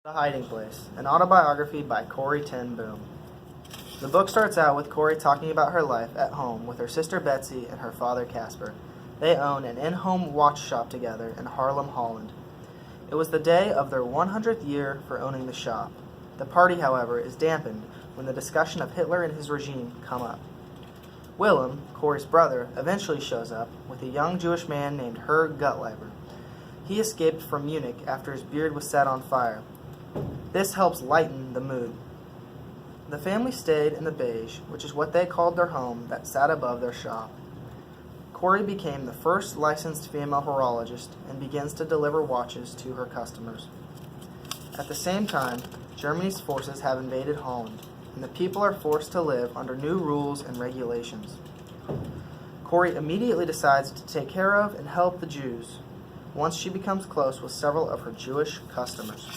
The Hiding Place, an autobiography by Corrie ten Boom. The book starts out with Corrie talking about her life at home with her sister Betsy and her father Casper. They own an in-home watch shop together in Haarlem, Holland. It was the day of their 100th year for owning the shop. The party, however, is dampened when the discussion of Hitler and his regime come up. Willem, Corrie's brother, eventually shows up with a young Jewish man named Herr Gutleiber. He escaped from Munich after his beard was set on fire. This helps lighten the mood. The family stayed in the beige, which is what they called their home that sat above their shop. Corrie became the first licensed female horologist and begins to deliver watches to her customers. At the same time, Germany's forces have invaded Holland, and the people are forced to live under new rules and regulations. Corrie immediately decides to take care of and help the Jews, once she becomes close with several of her Jewish customers.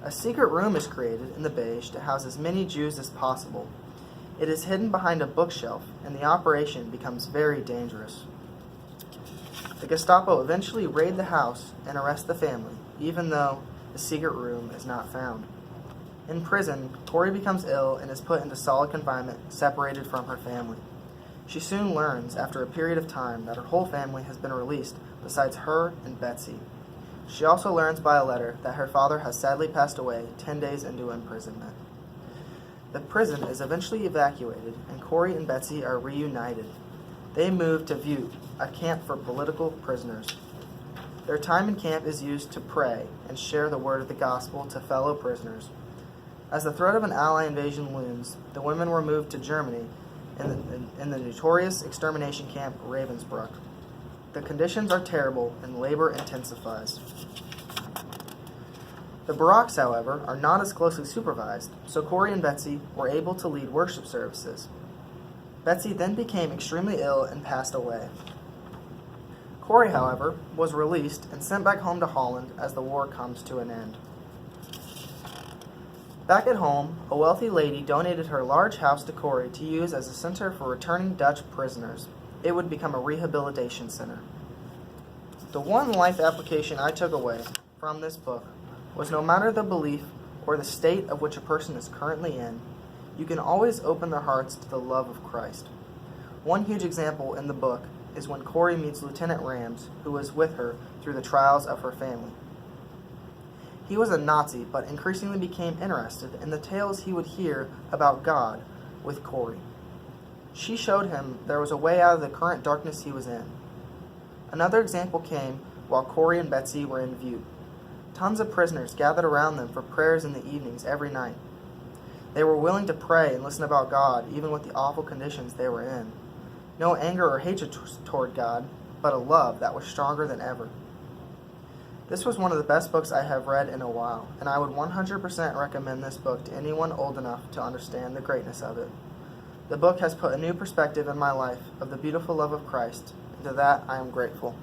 A secret room is created in the beige to house as many Jews as possible. It is hidden behind a bookshelf, and the operation becomes very dangerous. The Gestapo eventually raid the house and arrest the family, even though the secret room is not found. In prison, Corrie becomes ill and is put into solid confinement, separated from her family. She soon learns, after a period of time, that her whole family has been released, besides her and Betsy. She also learns by a letter that her father has sadly passed away 10 days into imprisonment. The prison is eventually evacuated, and Corrie and Betsy are reunited. They move to Vught, a camp for political prisoners. Their time in camp is used to pray and share the word of the gospel to fellow prisoners. As the threat of an Ally invasion looms, the women were moved to Germany in the notorious extermination camp Ravensbrück. The conditions are terrible and labor intensifies. The barracks, however, are not as closely supervised, so Corrie and Betsy were able to lead worship services. Betsy then became extremely ill and passed away. Corrie, however, was released and sent back home to Holland as the war comes to an end. Back at home, a wealthy lady donated her large house to Corrie to use as a center for returning Dutch prisoners. It would become a rehabilitation center. The one life application I took away from this book was no matter the belief or the state of which a person is currently in, you can always open their hearts to the love of Christ. One huge example in the book is when Corrie meets Lieutenant Rams, who was with her through the trials of her family. He was a Nazi, but increasingly became interested in the tales he would hear about God with Corrie. She showed him there was a way out of the current darkness he was in. Another example came while Corrie and Betsy were in Vught. Tons of prisoners gathered around them for prayers in the evenings every night. They were willing to pray and listen about God, even with the awful conditions they were in. No anger or hatred toward God, but a love that was stronger than ever. This was one of the best books I have read in a while, and I would 100% recommend this book to anyone old enough to understand the greatness of it. The book has put a new perspective in my life of the beautiful love of Christ, and to that I am grateful.